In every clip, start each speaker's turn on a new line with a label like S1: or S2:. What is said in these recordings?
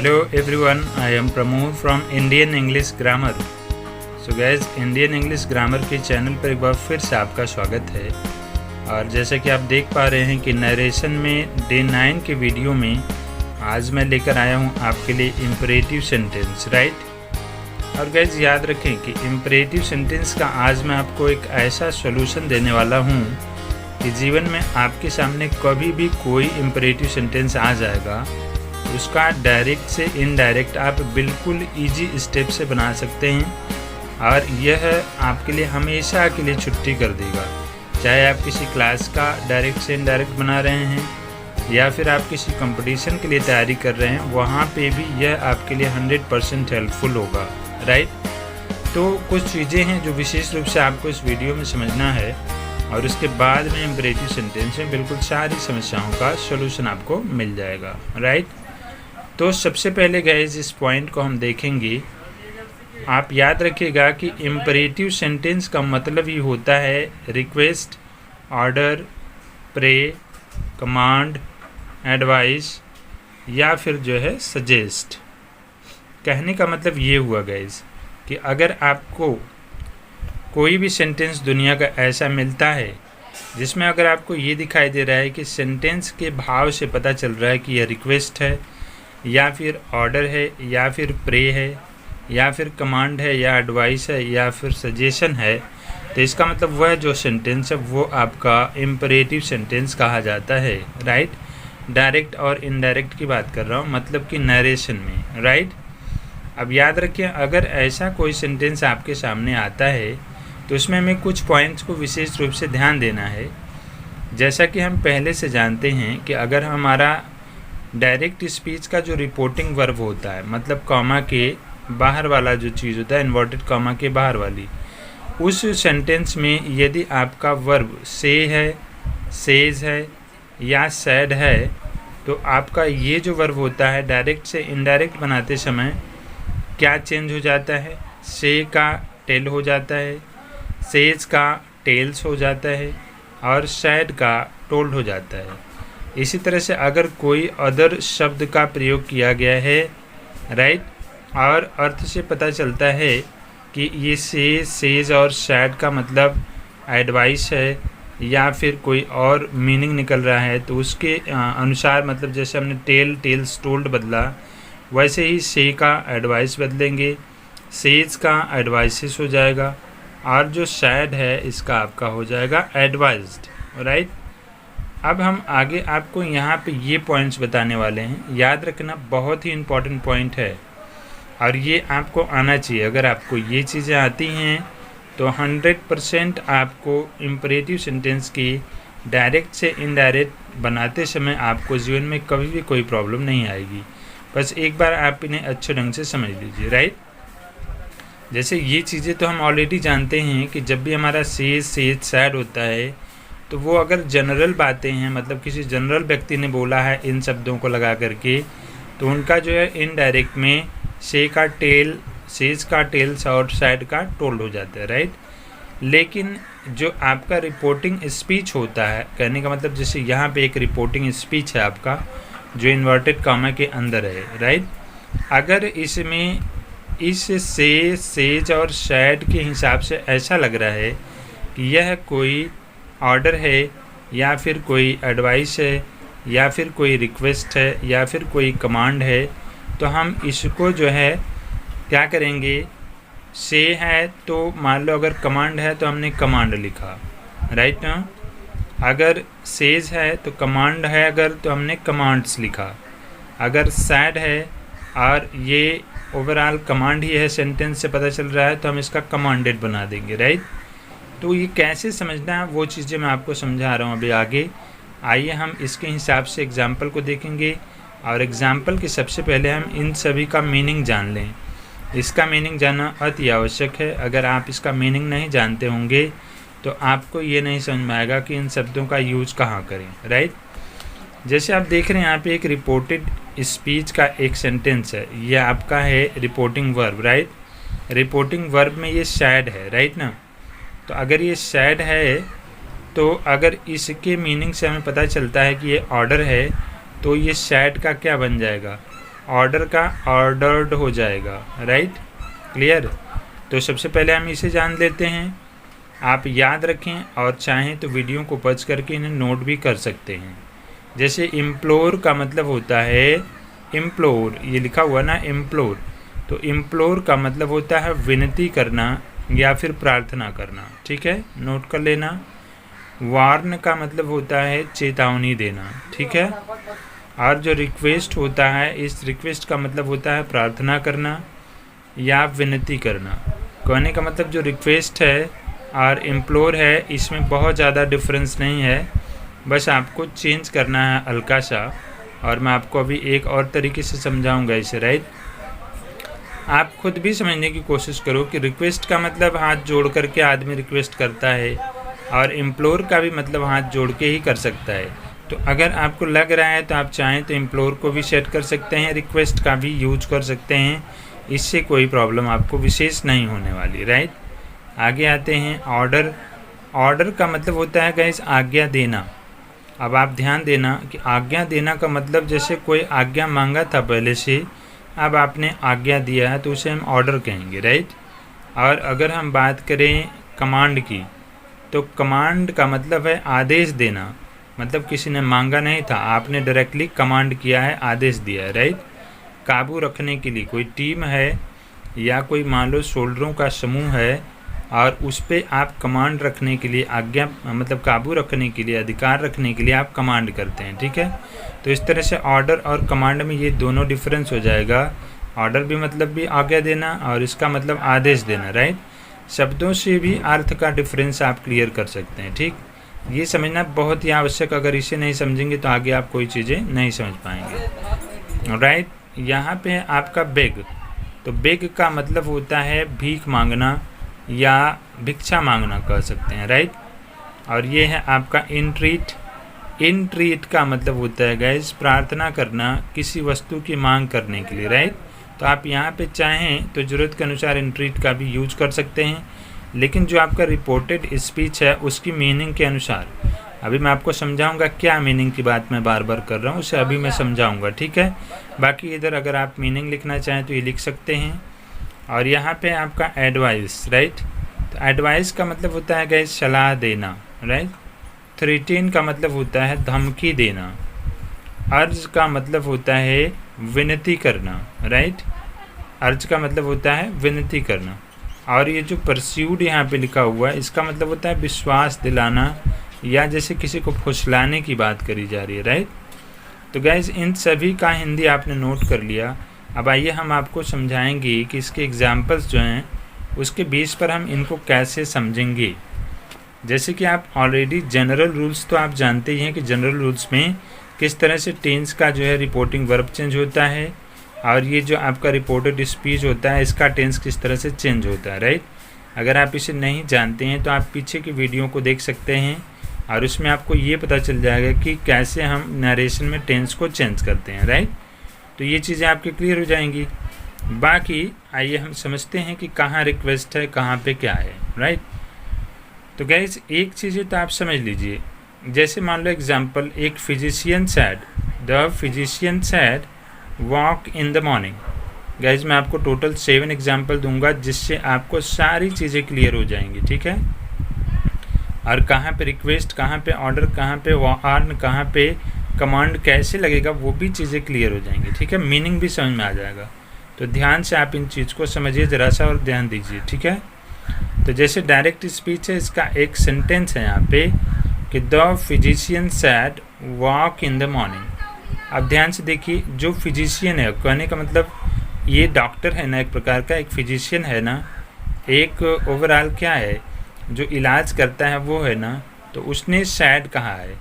S1: Hello everyone, I am Pramod from Indian English Grammar. So guys, Indian English Grammar के channel पर एक बार फिर से आपका स्वागत है। और जैसा कि आप देख पा रहे हैं कि नरेशन में डे 9 के वीडियो में आज मैं लेकर आया हूं आपके लिए इम्परेटिव सेंटेंस, राइट। और गाइज याद रखें कि इम्परेटिव सेंटेंस का आज मैं आपको एक ऐसा सॉल्यूशन देने वाला हूं कि जीवन में आपके सामने कभी भी कोई इम्परेटिव सेंटेंस आ जाएगा, उसका डायरेक्ट से इनडायरेक्ट आप बिल्कुल इजी स्टेप से बना सकते हैं और यह आपके लिए हमेशा के लिए छुट्टी कर देगा। चाहे आप किसी क्लास का डायरेक्ट से इनडायरेक्ट बना रहे हैं या फिर आप किसी कंपटीशन के लिए तैयारी कर रहे हैं, वहाँ पे भी यह आपके लिए 100% हेल्पफुल होगा, राइट। तो कुछ चीज़ें हैं जो विशेष रूप से आपको इस वीडियो में समझना है और उसके बाद में इम्परेटिव सेंटेंस में बिल्कुल सारी समस्याओं का सॉल्यूशन आपको मिल जाएगा, राइट। तो सबसे पहले गाइस इस पॉइंट को हम देखेंगे। आप याद रखिएगा कि इम्परेटिव सेंटेंस का मतलब ही होता है request, order, pray, command, advice या फिर जो है सजेस्ट। कहने का मतलब ये हुआ गाइस कि अगर आपको कोई भी सेंटेंस दुनिया का ऐसा मिलता है जिसमें अगर आपको ये दिखाई दे रहा है कि सेंटेंस के भाव से पता चल रहा है कि यह रिक्वेस्ट है या फिर ऑर्डर है या फिर प्रे है या फिर कमांड है या एडवाइस है या फिर सजेशन है, तो इसका मतलब वह जो सेंटेंस है वो आपका इम्परेटिव सेंटेंस कहा जाता है, राइट। डायरेक्ट और इनडायरेक्ट की बात कर रहा हूँ, मतलब कि नरेशन में, राइट। अब याद रखिए अगर ऐसा कोई सेंटेंस आपके सामने आता है तो उसमें हमें कुछ पॉइंट्स को विशेष रूप से ध्यान देना है। जैसा कि हम पहले से जानते हैं कि अगर हमारा डायरेक्ट स्पीच का जो रिपोर्टिंग वर्ब होता है, मतलब कॉमा के बाहर वाला जो चीज़ होता है, इन्वर्टेड कॉमा के बाहर वाली, उस सेंटेंस में यदि आपका वर्ब से है, सेज है या सैड है, तो आपका ये जो वर्ब होता है डायरेक्ट से इनडायरेक्ट बनाते समय क्या चेंज हो जाता है, से का टेल हो जाता है, सेज का टेल्स हो जाता है और सैड का टोल्ड हो जाता है। इसी तरह से अगर कोई अदर शब्द का प्रयोग किया गया है, राइट, और अर्थ से पता चलता है कि ये से, सेज और सैड का मतलब एडवाइस है या फिर कोई और मीनिंग निकल रहा है, तो उसके अनुसार मतलब जैसे हमने टेल, टेल्स, टोल्ड बदला, वैसे ही से का एडवाइस बदलेंगे, सेज का एडवाइसेस हो जाएगा और जो सैड है इसका आपका हो जाएगा एडवाइज्ड, राइट। अब हम आगे आपको यहाँ पे ये पॉइंट्स बताने वाले हैं। याद रखना बहुत ही इम्पॉर्टेंट पॉइंट है और ये आपको आना चाहिए। अगर आपको ये चीज़ें आती हैं तो 100% आपको इम्परेटिव सेंटेंस की डायरेक्ट से इनडायरेक्ट बनाते समय आपको जीवन में कभी भी कोई प्रॉब्लम नहीं आएगी। बस एक बार आप इन्हें अच्छे ढंग से समझ लीजिए, राइट। जैसे ये चीज़ें तो हम ऑलरेडी जानते हैं कि जब भी हमारा सेज, सैड होता है तो वो अगर जनरल बातें हैं, मतलब किसी जनरल व्यक्ति ने बोला है इन शब्दों को लगा करके, तो उनका जो है इनडायरेक्ट में से का टेल, सेज का टेल्स और सैड का टोल्ड हो जाता है, राइट। लेकिन जो आपका रिपोर्टिंग स्पीच होता है, कहने का मतलब जैसे यहाँ पे एक रिपोर्टिंग स्पीच है आपका जो इन्वर्टेड कॉमा के अंदर है, राइट। अगर इसमें इस से, सेज और सैड के हिसाब से ऐसा लग रहा है कि यह कोई ऑर्डर है या फिर कोई एडवाइस है या फिर कोई रिक्वेस्ट है या फिर कोई कमांड है, तो हम इसको जो है क्या करेंगे, से है तो मान लो अगर कमांड है तो हमने कमांड लिखा, राइट ना। अगर सेज है तो कमांड है अगर, तो हमने कमांड्स लिखा। अगर सैड है और ये ओवरऑल कमांड ही है, सेंटेंस से पता चल रहा है, तो हम इसका कमांडेड बना देंगे, राइट। तो ये कैसे समझना है वो चीज़ें मैं आपको समझा रहा हूँ अभी आगे। आइए हम इसके हिसाब से एग्जाम्पल को देखेंगे और एग्जाम्पल के सबसे पहले हम इन सभी का मीनिंग जान लें। इसका मीनिंग जानना अति आवश्यक है। अगर आप इसका मीनिंग नहीं जानते होंगे तो आपको ये नहीं समझ में आएगा कि इन शब्दों का यूज कहाँ करें, राइट। जैसे आप देख रहे हैं यहाँ पे एक रिपोर्टेड स्पीच का एक सेंटेंस है, ये आपका है reporting verb, right. Reporting verb में ये सैड है, राइट ना। तो अगर ये सैड है तो अगर इसके मीनिंग से हमें पता चलता है कि ये ऑर्डर है, तो ये सैड का क्या बन जाएगा, ऑर्डर का ऑर्डर्ड हो जाएगा, राइट, क्लियर। तो सबसे पहले हम इसे जान लेते हैं। आप याद रखें और चाहें तो वीडियो को पॉज करके इन्हें नोट भी कर सकते हैं। जैसे इम्प्लोर का मतलब होता है इम्प्लोर, ये लिखा हुआ ना इम्प्लोर, तो इम्प्लोर का मतलब होता है विनती करना या फिर प्रार्थना करना, ठीक है, नोट कर लेना। वार्न का मतलब होता है चेतावनी देना, ठीक है। और जो रिक्वेस्ट होता है, इस रिक्वेस्ट का मतलब होता है प्रार्थना करना या विनती करना। कहने का मतलब जो रिक्वेस्ट है और इम्प्लोर है, इसमें बहुत ज़्यादा डिफरेंस नहीं है, बस आपको चेंज करना है हल्का सा। और मैं आपको अभी एक और तरीके से समझाऊंगा इसे, राइट। आप खुद भी समझने की कोशिश करो कि रिक्वेस्ट का मतलब हाथ जोड़ करके आदमी रिक्वेस्ट करता है और इम्प्लोर का भी मतलब हाथ जोड़ के ही कर सकता है। तो अगर आपको लग रहा है तो आप चाहें तो इम्प्लोर को भी सेट कर सकते हैं, रिक्वेस्ट का भी यूज कर सकते हैं, इससे कोई प्रॉब्लम आपको विशेष नहीं होने वाली, राइट। आगे आते हैं ऑर्डर। ऑर्डर का मतलब होता है गाइस आज्ञा देना। अब आप ध्यान देना कि आज्ञा देना का मतलब जैसे कोई आज्ञा मांगा था पहले से, अब आपने आज्ञा दिया है तो उसे हम ऑर्डर कहेंगे, राइट। और अगर हम बात करें कमांड की, तो कमांड का मतलब है आदेश देना। मतलब किसी ने मांगा नहीं था, आपने डायरेक्टली कमांड किया है, आदेश दिया है, राइट। काबू रखने के लिए कोई टीम है या कोई मान लो सोल्डरों का समूह है और उस पर आप कमांड रखने के लिए, आज्ञा मतलब काबू रखने के लिए, अधिकार रखने के लिए आप कमांड करते हैं, ठीक है। तो इस तरह से ऑर्डर और कमांड में ये दोनों डिफरेंस हो जाएगा। ऑर्डर भी मतलब भी आज्ञा देना और इसका मतलब आदेश देना, राइट। शब्दों से भी अर्थ का डिफरेंस आप क्लियर कर सकते हैं, ठीक। ये समझना बहुत ही आवश्यक, अगर इसे नहीं समझेंगे तो आगे आप कोई चीज़ें नहीं समझ पाएंगे, राइट। यहाँ पे है आपका बेग। तो बेग का मतलब होता है भीख मांगना या भिक्षा मांगना कह सकते हैं, राइट। और ये है आपका इंट्रीट। इंट्रीट का मतलब होता है गाइस प्रार्थना करना किसी वस्तु की मांग करने के लिए, राइट। तो आप यहाँ पे चाहें तो ज़रूरत के अनुसार इंट्रीट का भी यूज कर सकते हैं, लेकिन जो आपका रिपोर्टेड स्पीच है उसकी मीनिंग के अनुसार, अभी मैं आपको समझाऊंगा क्या मीनिंग की बात मैं बार बार कर रहा हूँ, उसे अभी मैं समझाऊंगा, ठीक है। बाकी इधर अगर आप मीनिंग लिखना चाहें तो ये लिख सकते हैं। और यहाँ पे आपका एडवाइस, राइट। तो एडवाइस का मतलब होता है गाइस सलाह देना, राइट। थ्रेटन का मतलब होता है धमकी देना। अर्ज का मतलब होता है विनती करना, राइट। अर्ज का मतलब होता है विनती करना। और ये जो परस्यूड यहाँ पे लिखा हुआ है, इसका मतलब होता है विश्वास दिलाना या जैसे किसी को फुसलाने की बात करी जा रही है, राइट। तो गाइस इन सभी का हिंदी आपने नोट कर लिया। अब आइए हम आपको समझाएंगे कि इसके एग्जाम्पल्स जो हैं उसके बेस पर हम इनको कैसे समझेंगे। जैसे कि आप ऑलरेडी जनरल रूल्स तो आप जानते ही हैं कि जनरल रूल्स में किस तरह से टेंस का जो है रिपोर्टिंग वर्ब चेंज होता है, और ये जो आपका रिपोर्टेड स्पीच होता है इसका टेंस किस तरह से चेंज होता है, राइट। अगर आप इसे नहीं जानते हैं तो आप पीछे की वीडियो को देख सकते हैं और उसमें आपको ये पता चल जाएगा कि कैसे हम नरेशन में टेंस को चेंज करते हैं, राइट। तो ये चीज़ें आपकी क्लियर हो जाएंगी। बाकी आइए हम समझते हैं कि कहाँ रिक्वेस्ट है, कहाँ पे क्या है, राइट। तो गाइस एक चीज़ें तो आप समझ लीजिए, जैसे मान लो एग्जांपल, एक physician sad, the physician sad walk in the morning. Guys मैं आपको टोटल 7 एग्जांपल दूंगा जिससे आपको सारी चीज़ें क्लियर हो जाएंगी, ठीक है। और कहाँ पे रिक्वेस्ट, कहाँ पे ऑर्डर, कहाँ पे वार्न, कहाँ पे कमांड कैसे लगेगा वो भी चीज़ें क्लियर हो जाएंगी, ठीक है। मीनिंग भी समझ में आ जाएगा। तो ध्यान से आप इन चीज़ को समझिए ज़रा सा और ध्यान दीजिए, ठीक है। तो जैसे डायरेक्ट स्पीच है, इसका एक सेंटेंस है यहाँ पे कि the physician sad walk in the morning. अब ध्यान से देखिए, जो फिजिशियन है, कहने का मतलब ये डॉक्टर है ना, एक प्रकार का एक फिजिशियन है ना, एक ओवरऑल क्या है जो इलाज करता है वो है ना, तो उसने सैड कहा है,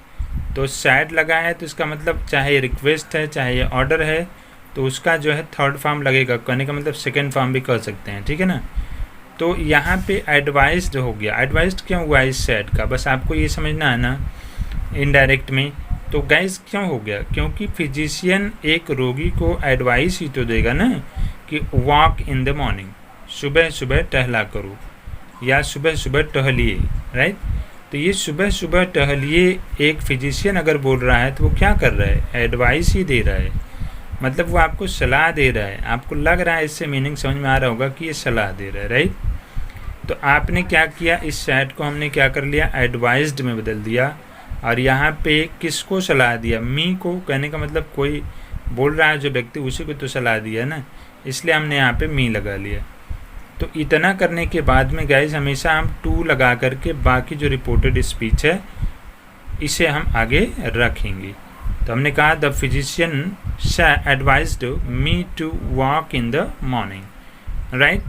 S1: तो सैड लगा है, तो इसका मतलब चाहे रिक्वेस्ट है चाहे ये ऑर्डर है तो उसका जो है थर्ड फॉर्म लगेगा, कहने का मतलब सेकेंड फॉर्म भी कर सकते हैं, ठीक है ना। तो यहाँ पे एडवाइस्ड हो गया। एडवाइस्ड क्यों हुआ इस सैड का, बस आपको ये समझना है ना इनडायरेक्ट में। तो गाइस क्यों हो गया, क्योंकि फिजिशियन एक रोगी को एडवाइस ही तो देगा ना कि वॉक इन द मॉर्निंग, सुबह सुबह टहला करो या सुबह सुबह टहलिए, राइट। तो ये सुबह सुबह टहलिए एक फिजिशियन अगर बोल रहा है तो वो क्या कर रहा है, एडवाइस ही दे रहा है। मतलब वो आपको सलाह दे रहा है, आपको लग रहा है, इससे मीनिंग समझ में आ रहा होगा कि ये सलाह दे रहा है, राइट। तो आपने क्या किया, इस सैड को हमने क्या कर लिया, एडवाइज्ड में बदल दिया, और यहाँ पे किसको सलाह दिया, मी को। कहने का मतलब कोई बोल रहा है जो व्यक्ति, उसी को तो सलाह दिया ना, इसलिए हमने यहाँ पे मी लगा लिया। तो इतना करने के बाद में गाइज हमेशा हम टू लगा करके बाकी जो रिपोर्टेड स्पीच है इसे हम आगे रखेंगे। तो हमने कहा the physician advised me to walk in the morning, right.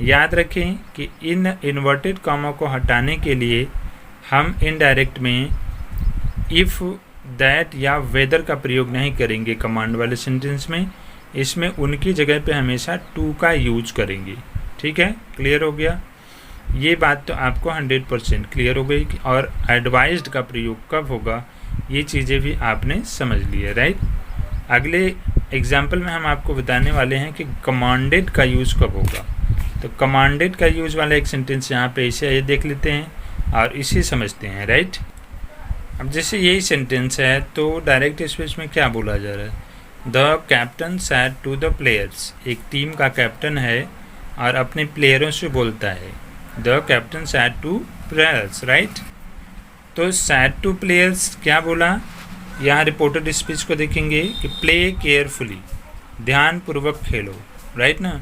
S1: याद रखें कि इन इन्वर्टेड कॉमा को हटाने के लिए हम इनडायरेक्ट में इफ़, दैट या वेदर का प्रयोग नहीं करेंगे कमांड वाले सेंटेंस में। इसमें उनकी जगह पे हमेशा टू का यूज करेंगे। ठीक है, क्लियर हो गया? ये बात तो आपको 100% क्लियर हो गई। और एडवाइज्ड का प्रयोग कब होगा ये चीज़ें भी आपने समझ ली है, राइट। अगले एग्जाम्पल में हम आपको बताने वाले हैं कि कमांडेड का यूज़ कब होगा। तो कमांडेड का यूज़ वाला एक सेंटेंस यहाँ पे इसे ये देख लेते हैं और इसे समझते हैं, राइट। अब जैसे यही सेंटेंस है तो डायरेक्ट स्पीच में क्या बोला जा रहा है, the captain said to the players. एक टीम का कैप्टन है और अपने प्लेयरों से बोलता है, the captain said to players, right. तो सैड टू प्लेयर्स क्या बोला, यहाँ रिपोर्टेड स्पीच को देखेंगे कि प्ले केयरफुली, ध्यानपूर्वक खेलो, राइट ना।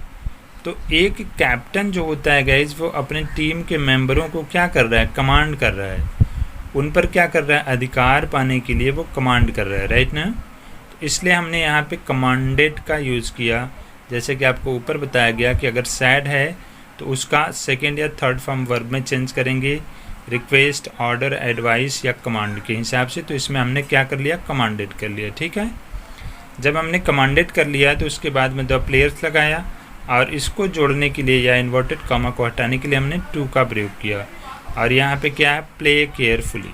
S1: तो एक कैप्टन जो होता है गाइज वो अपने टीम के मेंबरों को क्या कर रहा है, कमांड कर रहा है, उन पर क्या कर रहा है, अधिकार पाने के लिए वो कमांड कर रहा है, राइट ना। तो इसलिए हमने यहाँ पे कमांडेड का यूज़ किया। जैसे कि आपको ऊपर बताया गया कि अगर सैड है तो उसका सेकेंड या थर्ड फॉर्म वर्ब में चेंज करेंगे, रिक्वेस्ट, ऑर्डर, एडवाइस या कमांड के हिसाब से। तो इसमें हमने क्या कर लिया, कमांडेड कर लिया, ठीक है। जब हमने कमांडेड कर लिया तो उसके बाद में द प्लेयर्स लगाया और इसको जोड़ने के लिए या इन्वर्टेड कॉमा को हटाने के लिए हमने टू का प्रयोग किया। और यहाँ पे क्या है, प्ले केयरफुली।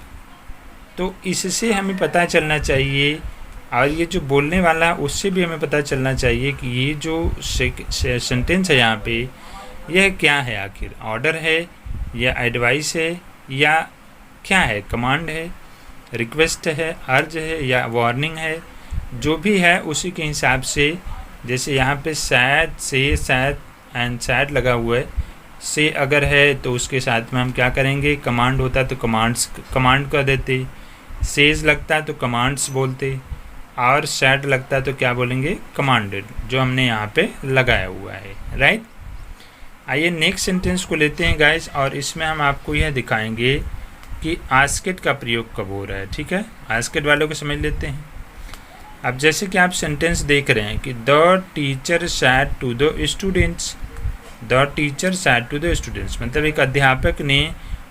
S1: तो इससे हमें पता चलना चाहिए, और ये जो बोलने वाला है उससे भी हमें पता चलना चाहिए कि ये जो सेंटेंस है यहाँ पे यह क्या है, आखिर ऑर्डर है या एडवाइस है या क्या है, कमांड है, रिक्वेस्ट है, अर्ज है या वार्निंग है। जो भी है उसी के हिसाब से, जैसे यहाँ पे सैड से सैड एंड सैड लगा हुआ है, से अगर है तो उसके साथ में हम क्या करेंगे, कमांड होता तो कमांड कर देते, सेज लगता तो कमांड्स बोलते, और सैड लगता तो क्या बोलेंगे, कमांडेड, जो हमने यहाँ पे लगाया हुआ है, राइट। आइए नेक्स्ट सेंटेंस को लेते हैं गाइस, और इसमें हम आपको यह दिखाएंगे कि आस्केड का प्रयोग कब हो रहा है, ठीक है। आस्केड वालों को समझ लेते हैं। अब जैसे कि आप सेंटेंस देख रहे हैं कि the teacher said to the students, the teacher said to the students मतलब एक अध्यापक ने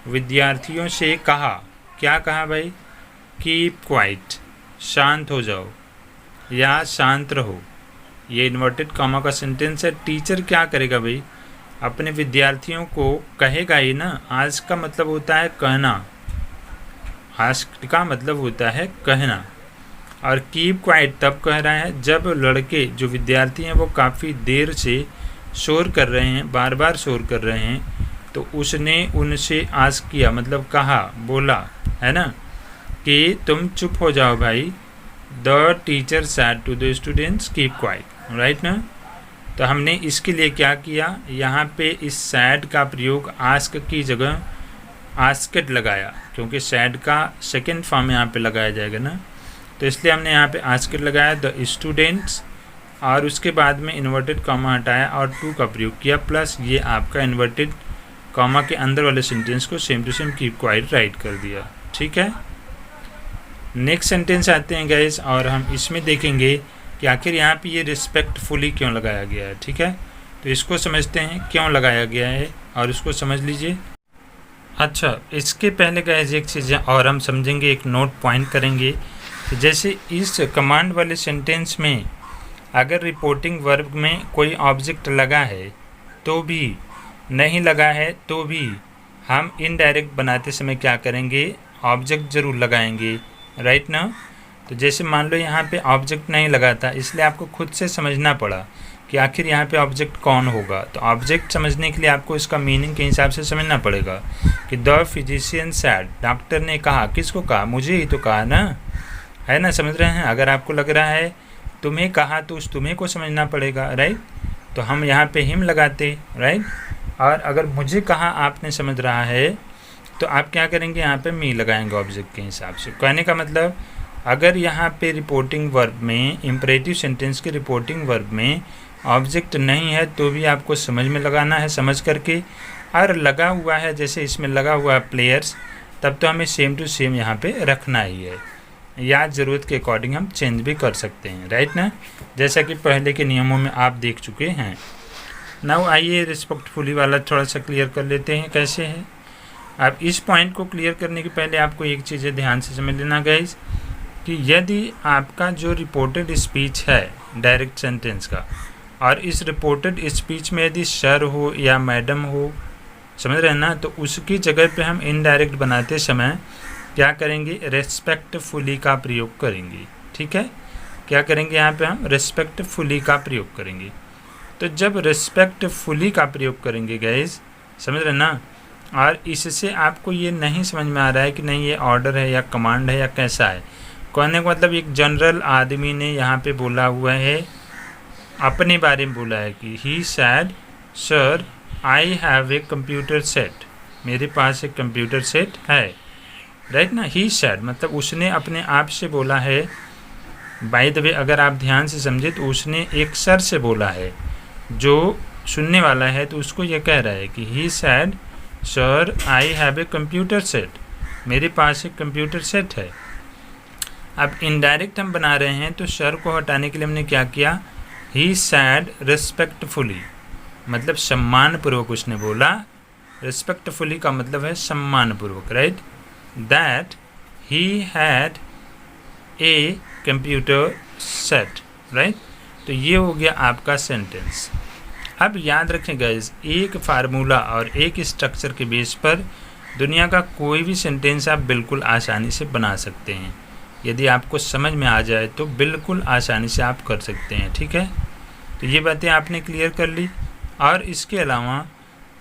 S1: विद्यार्थियों से कहा, क्या कहा भाई, कीप क्वाइट, शांत हो जाओ या शांत रहो। ये इन्वर्टेड कॉमा का सेंटेंस है। टीचर क्या करेगा भाई, अपने विद्यार्थियों को कहेगा ही ना। आज का मतलब होता है कहना, आज का मतलब होता है कहना, और कीप क्वाइट तब कह रहा है जब लड़के जो विद्यार्थी हैं वो काफ़ी देर से शोर कर रहे हैं, बार बार शोर कर रहे हैं, तो उसने उनसे आस्क किया, मतलब कहा, बोला, है ना, कि तुम चुप हो जाओ भाई। The teacher said to the students keep quiet, right ना। तो हमने इसके लिए क्या किया, यहाँ पे इस सैड का प्रयोग आस्क की जगह आस्केड लगाया, क्योंकि सैड का सेकेंड फॉर्म यहाँ पे लगाया जाएगा ना, तो इसलिए हमने यहाँ पे आस्केड लगाया, द स्टूडेंट्स, और उसके बाद में इन्वर्टेड कॉमा हटाया और टू का प्रयोग किया, प्लस ये आपका इन्वर्टेड कॉमा के अंदर वाले सेंटेंस को same to same keep quiet write कर दिया, ठीक है। नेक्स्ट सेंटेंस आते हैं गाइस, और हम इसमें देखेंगे कि आखिर यहाँ पे ये रिस्पेक्टफुली क्यों लगाया गया है, ठीक है। तो इसको समझते हैं क्यों लगाया गया है और इसको समझ लीजिए। अच्छा, इसके पहले गाइस एक चीज़ और हम समझेंगे, एक नोट पॉइंट करेंगे। जैसे इस कमांड वाले सेंटेंस में अगर रिपोर्टिंग वर्ब में कोई ऑब्जेक्ट लगा है तो भी, नहीं लगा है तो भी, हम इनडायरेक्ट बनाते समय क्या करेंगे, ऑब्जेक्ट ज़रूर लगाएंगे, राइट ना। तो जैसे मान लो यहाँ पे ऑब्जेक्ट नहीं लगा था, इसलिए आपको खुद से समझना पड़ा कि आखिर यहाँ पे ऑब्जेक्ट कौन होगा। तो ऑब्जेक्ट समझने के लिए आपको इसका मीनिंग के हिसाब से समझना पड़ेगा कि द फिजिशियन सैड, डॉक्टर ने कहा, किसको कहा, मुझे ही तो कहा ना, है ना, समझ रहे हैं। अगर आपको लग रहा है तुम्हें कहा तो उस तुम्हें को समझना पड़ेगा, राइट। तो हम यहाँ पे हिम लगाते, राइट। और अगर मुझे कहा आपने समझ रहा है तो आप क्या करेंगे, यहाँ पे मी लगाएंगे ऑब्जेक्ट के हिसाब से। कहने का मतलब अगर यहाँ पे रिपोर्टिंग वर्ब में, इम्परेटिव सेंटेंस के रिपोर्टिंग वर्ब में ऑब्जेक्ट नहीं है तो भी आपको समझ में लगाना है, समझ करके। और लगा हुआ है, जैसे इसमें लगा हुआ है प्लेयर्स, तब तो हमें सेम टू सेम यहाँ पे रखना ही है, या ज़रूरत के अकॉर्डिंग हम चेंज भी कर सकते हैं, राइट ना, जैसा कि पहले के नियमों में आप देख चुके हैं। नाउ आइए रिस्पेक्टफुली वाला थोड़ा सा क्लियर कर लेते हैं कैसे है। अब इस पॉइंट को क्लियर करने के पहले आपको एक चीज़ ध्यान से समझ लेना गाइस, कि यदि आपका जो रिपोर्टेड स्पीच है डायरेक्ट सेंटेंस का, और इस रिपोर्टेड स्पीच में यदि सर हो या मैडम हो, समझ रहे हैं ना, तो उसकी जगह पे हम इनडायरेक्ट बनाते समय क्या करेंगे, रेस्पेक्टफुली का प्रयोग करेंगे। ठीक है, क्या करेंगे, यहाँ पे हम रेस्पेक्टफुली का प्रयोग करेंगे। तो जब रेस्पेक्टफुली का प्रयोग करेंगे गाइस, समझ रहे ना, और इससे आपको ये नहीं समझ में आ रहा है कि नहीं ये ऑर्डर है या कमांड है या कैसा है। कहने का मतलब एक जनरल आदमी ने यहाँ पे बोला हुआ है, अपने बारे में बोला है कि he said sir I have a computer set, मेरे पास एक कंप्यूटर सेट है, राइट ना। ही सैड मतलब उसने अपने आप से बोला है। बाय द वे अगर आप ध्यान से समझे तो उसने एक सर से बोला है, जो सुनने वाला है तो उसको ये कह रहा है कि he said sir I have a computer set, मेरे पास एक कंप्यूटर सेट है। अब इनडायरेक्ट हम बना रहे हैं तो सर को हटाने के लिए हमने क्या किया, ही सैड रिस्पेक्टफुली, मतलब सम्मानपूर्वक उसने बोला। रिस्पेक्टफुली का मतलब है सम्मानपूर्वक, right. That he had a computer set, right. तो ये हो गया आपका सेंटेंस। अब याद रखें गाइस, एक फार्मूला और एक स्ट्रक्चर के बेस पर दुनिया का कोई भी सेंटेंस आप बिल्कुल आसानी से बना सकते हैं। यदि आपको समझ में आ जाए तो बिल्कुल आसानी से आप कर सकते हैं, ठीक है। तो ये बातें आपने क्लियर कर ली। और इसके अलावा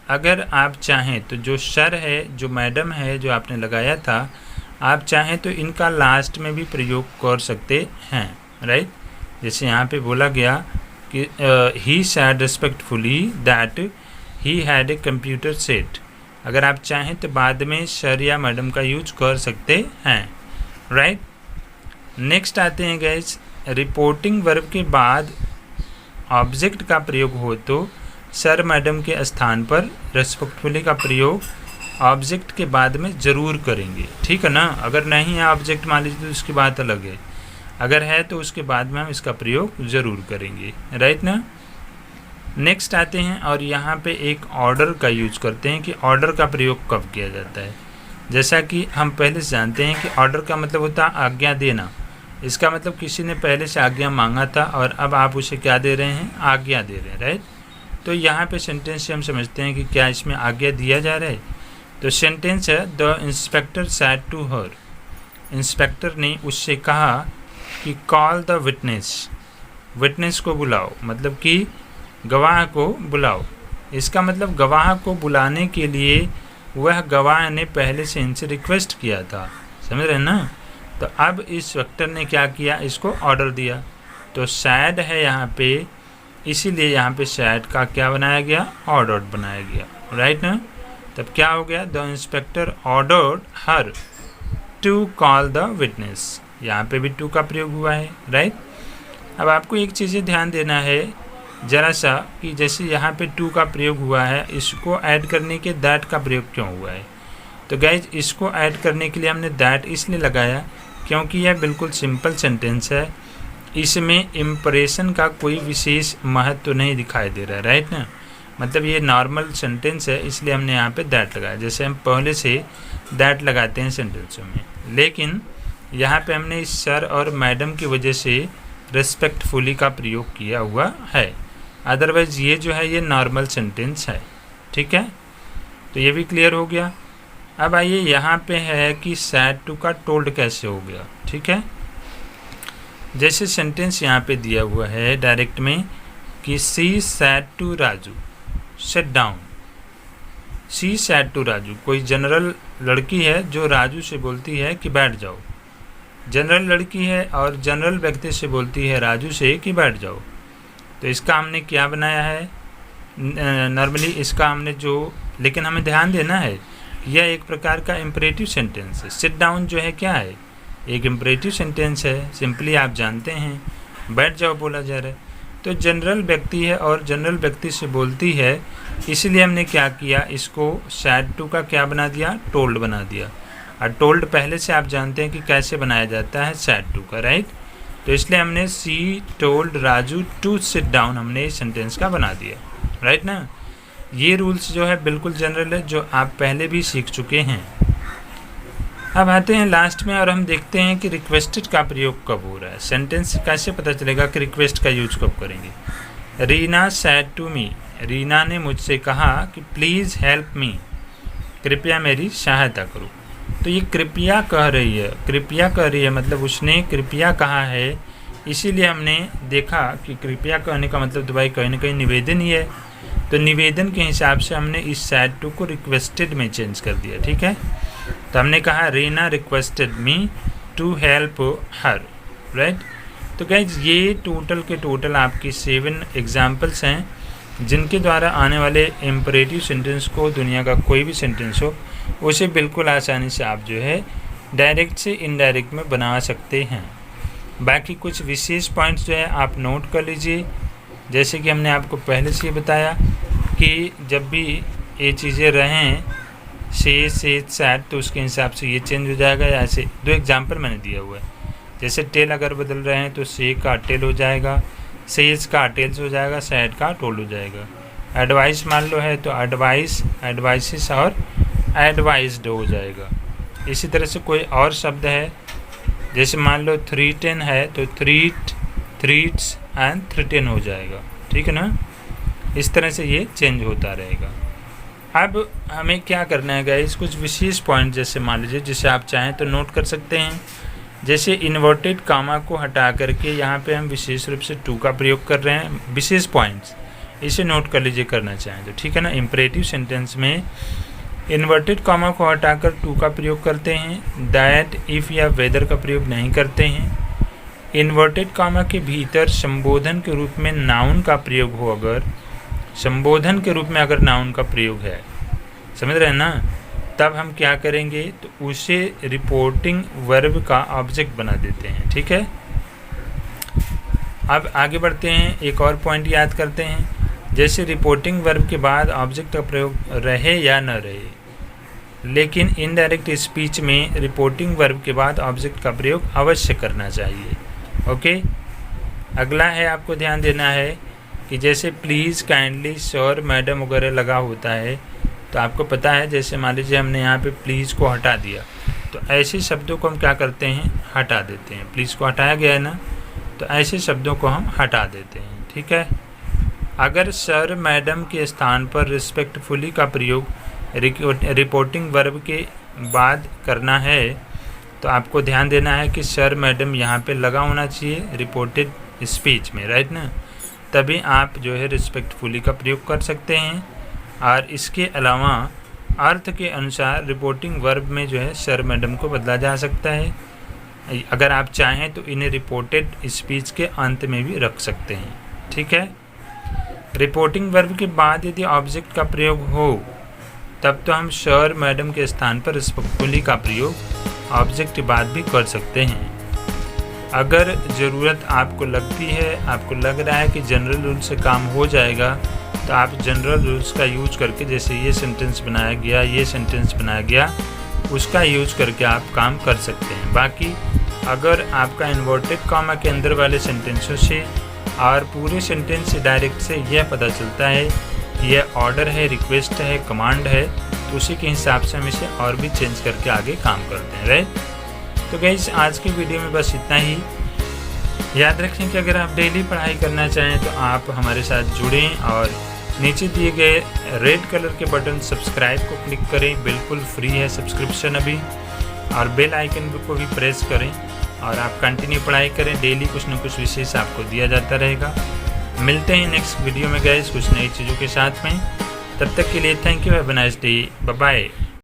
S1: अगर आप चाहें तो जो सर है, जो मैडम है, जो आपने लगाया था, आप चाहें तो इनका लास्ट में भी प्रयोग कर सकते हैं, राइट। जैसे यहाँ पे बोला गया कि he said respectfully that he had a computer set. अगर आप चाहें तो बाद में सर या मैडम का यूज कर सकते हैं, राइट। नेक्स्ट आते हैं गाइस, रिपोर्टिंग वर्ब के बाद ऑब्जेक्ट का प्रयोग हो तो सर मैडम के स्थान पर रेस्पेक्टफुली का प्रयोग ऑब्जेक्ट के बाद में ज़रूर करेंगे, ठीक है ना। अगर नहीं है ऑब्जेक्ट मान लीजिए तो उसकी बात अलग है, अगर है तो उसके बाद में हम इसका प्रयोग ज़रूर करेंगे, राइट ना। नेक्स्ट आते हैं और यहाँ पे एक ऑर्डर का यूज करते हैं कि ऑर्डर का प्रयोग कब किया जाता है। जैसा कि हम पहले से जानते हैं कि ऑर्डर का मतलब होता है आज्ञा देना। इसका मतलब किसी ने पहले से आज्ञा मांगा था और अब आप उसे क्या दे रहे हैं, आज्ञा दे रहे हैं, राइट। तो यहाँ पे सेंटेंस से हम समझते हैं कि क्या इसमें आज्ञा दिया जा रहा है। तो सेंटेंस है, the inspector said to her, inspector ने उससे कहा कि कॉल द विटनेस, विटनेस को बुलाओ, मतलब कि गवाह को बुलाओ। इसका मतलब गवाह को बुलाने के लिए वह गवाह ने पहले से इनसे रिक्वेस्ट किया था, समझ रहे हैं ना। तो अब इस इंस्पेक्टर ने क्या किया, इसको ऑर्डर दिया। तो सैड है यहाँ पे, इसीलिए यहाँ पे सैड का क्या बनाया गया, ऑर्डर्ड बनाया गया, राइट ना। तब क्या हो गया, the inspector ordered her to call the witness, यहाँ पे भी टू का प्रयोग हुआ है, राइट। अब आपको एक चीज़ ध्यान देना है ज़रा सा, कि जैसे यहाँ पे टू का प्रयोग हुआ है, इसको ऐड करने के दैट का प्रयोग क्यों हुआ है। तो गाइज इसको ऐड करने के लिए हमने दैट इसलिए लगाया क्योंकि यह बिल्कुल सिंपल सेंटेंस है, इसमें इम्प्रेशन का कोई विशेष महत्व तो नहीं दिखाई दे रहा है, राइट ना। मतलब ये नॉर्मल सेंटेंस है, इसलिए हमने यहाँ पे दैट लगाया, जैसे हम पहले से दैट लगाते हैं सेंटेंसों में। लेकिन यहाँ पे हमने इस सर और मैडम की वजह से रिस्पेक्टफुली का प्रयोग किया हुआ है, अदरवाइज़ ये जो है ये नॉर्मल सेंटेंस है, ठीक है। तो ये भी क्लियर हो गया। अब आइए यहाँ पे है कि सैड टू का टोल्ड कैसे हो गया, ठीक है। जैसे सेंटेंस यहाँ पे दिया हुआ है डायरेक्ट में कि she said to Raju sit down, she said to Raju, कोई जनरल लड़की है जो राजू से बोलती है कि बैठ जाओ, जनरल लड़की है और जनरल व्यक्ति से बोलती है राजू से कि बैठ जाओ। तो इसका हमने क्या बनाया है, नॉर्मली इसका हमने जो, लेकिन हमें ध्यान देना है यह एक प्रकार का इम्परेटिव सेंटेंस है। सिट डाउन जो है क्या है, एक इम्परेटिव सेंटेंस है। सिंपली आप जानते हैं बैठ जाओ बोला जा रहा है। तो जनरल व्यक्ति है और जनरल व्यक्ति से बोलती है, इसलिए हमने क्या किया, इसको सैड टू का क्या बना दिया, टोल्ड बना दिया। और टोल्ड पहले से आप जानते हैं कि कैसे बनाया जाता है सैड टू का, राइट। तो इसलिए हमने she told Raju to sit down हमने इस सेंटेंस का बना दिया, राइट ना। ये रूल्स जो है बिल्कुल जनरल है, जो आप पहले भी सीख चुके हैं। अब आते हैं लास्ट में और हम देखते हैं कि रिक्वेस्टेड का प्रयोग कब हो रहा है। सेंटेंस कैसे पता चलेगा कि रिक्वेस्ट का यूज कब करेंगे। Reena said to me, Reena ने मुझसे कहा कि प्लीज़ हेल्प मी, कृपया मेरी सहायता करो। तो ये कृपया कह रही है, कृपया कह रही है मतलब उसने कृपया कहा है, इसीलिए हमने देखा कि कृपया कहने का मतलब तो भाई कहीं ना कहीं निवेदन ही है। तो निवेदन के हिसाब से हमने इस सैड टू को रिक्वेस्टेड में चेंज कर दिया, ठीक है। तो हमने कहा Reena requested me to help her, right. तो गाइस ये टोटल के टोटल आपकी 7 एग्जाम्पल्स हैं जिनके द्वारा आने वाले इम्परेटिव सेंटेंस को, दुनिया का कोई भी सेंटेंस हो, उसे बिल्कुल आसानी से आप जो है डायरेक्ट से इनडायरेक्ट में बना सकते हैं। बाकी कुछ विशेष पॉइंट्स जो है आप नोट कर लीजिए। जैसे कि हमने आपको पहले से बताया कि जब भी ये चीज़ें रहें से सैड, तो उसके हिसाब से ये चेंज हो जाएगा। ऐसे 2 एग्जाम्पल मैंने दिया हुआ है। जैसे टेल अगर बदल रहे हैं तो से का टेल हो जाएगा, सेज का टेल्स हो जाएगा, सैड का टोल हो जाएगा। एडवाइस मान लो है तो एडवाइस, एडवाइसिस और एडवाइस्ड हो जाएगा। इसी तरह से कोई और शब्द है, जैसे मान लो थ्रीटेन है तो थ्रीट, थ्रीट्स एंड थ्रीटेन हो जाएगा, ठीक है ना। इस तरह से ये चेंज होता रहेगा। अब हमें क्या करना है गाइस, कुछ विशेष पॉइंट जैसे मान लीजिए, जिसे आप चाहें तो नोट कर सकते हैं। जैसे इन्वर्टेड कामा को हटा करके यहाँ पे हम विशेष रूप से टू का प्रयोग कर रहे हैं। विशेष पॉइंट्स इसे नोट कर लीजिए करना चाहें तो, ठीक है ना। इम्परेटिव सेंटेंस में इन्वर्टेड कामा को हटाकर टू का प्रयोग करते हैं। दैट, इफ़ या वेदर का प्रयोग नहीं करते हैं। इन्वर्टेड कामा के भीतर संबोधन के रूप में नाउन का प्रयोग हो, अगर संबोधन के रूप में अगर नाउन का प्रयोग है, समझ रहे हैं ना, तब हम क्या करेंगे तो उसे रिपोर्टिंग वर्ब का ऑब्जेक्ट बना देते हैं, ठीक है। अब आगे बढ़ते हैं, एक और पॉइंट याद करते हैं। जैसे रिपोर्टिंग वर्ब के बाद ऑब्जेक्ट का प्रयोग रहे या न रहे, लेकिन इनडायरेक्ट स्पीच में रिपोर्टिंग वर्ब के बाद ऑब्जेक्ट का प्रयोग अवश्य करना चाहिए, ओके। अगला है, आपको ध्यान देना है कि जैसे प्लीज़, काइंडली, सर, मैडम वगैरह लगा होता है, तो आपको पता है जैसे मान लीजिए हमने यहाँ पे प्लीज़ को हटा दिया, तो ऐसे शब्दों को हम क्या करते हैं, हटा देते हैं। प्लीज़ को हटाया गया है ना, तो ऐसे शब्दों को हम हटा देते हैं, ठीक है। अगर सर मैडम के स्थान पर रिस्पेक्टफुली का प्रयोग रिपोर्टिंग वर्ब के बाद करना है, तो आपको ध्यान देना है कि सर मैडम यहाँ पे लगा होना चाहिए रिपोर्टेड स्पीच में, राइट ना। तभी आप जो है रिस्पेक्टफुली का प्रयोग कर सकते हैं। और इसके अलावा अर्थ के अनुसार रिपोर्टिंग वर्ब में जो है सर मैडम को बदला जा सकता है। अगर आप चाहें तो इन्हें रिपोर्टेड स्पीच के अंत में भी रख सकते हैं, ठीक है। रिपोर्टिंग वर्ब के बाद यदि ऑब्जेक्ट का प्रयोग हो, तब तो हम सर मैडम के स्थान पर रिस्पेक्टफुली का प्रयोग ऑब्जेक्ट के बाद भी कर सकते हैं। अगर ज़रूरत आपको लगती है, आपको लग रहा है कि जनरल रूल से काम हो जाएगा, तो आप जनरल रूल्स का यूज करके, जैसे ये सेंटेंस बनाया गया, ये सेंटेंस बनाया गया, उसका यूज करके आप काम कर सकते हैं। बाकी अगर आपका इन्वर्टेड कॉमा के अंदर वाले सेंटेंसों से और पूरे सेंटेंस से डायरेक्ट से यह पता चलता है कि यह ऑर्डर है, रिक्वेस्ट है, कमांड है, तो उसी के हिसाब से हम इसे और भी चेंज करके आगे काम करते हैं, राइट। तो गाइस आज की वीडियो में बस इतना ही। याद रखें कि अगर आप डेली पढ़ाई करना चाहें तो आप हमारे साथ जुड़ें और नीचे दिए गए रेड कलर के बटन सब्सक्राइब को क्लिक करें, बिल्कुल फ्री है सब्सक्रिप्शन अभी, और बेल आइकन को भी प्रेस करें और आप कंटिन्यू पढ़ाई करें। डेली कुछ न कुछ विशेष आपको दिया जाता रहेगा। मिलते हैं नेक्स्ट वीडियो में गाइस कुछ नई चीज़ों के साथ में। तब तक के लिए thank you, have a nice day, bye bye.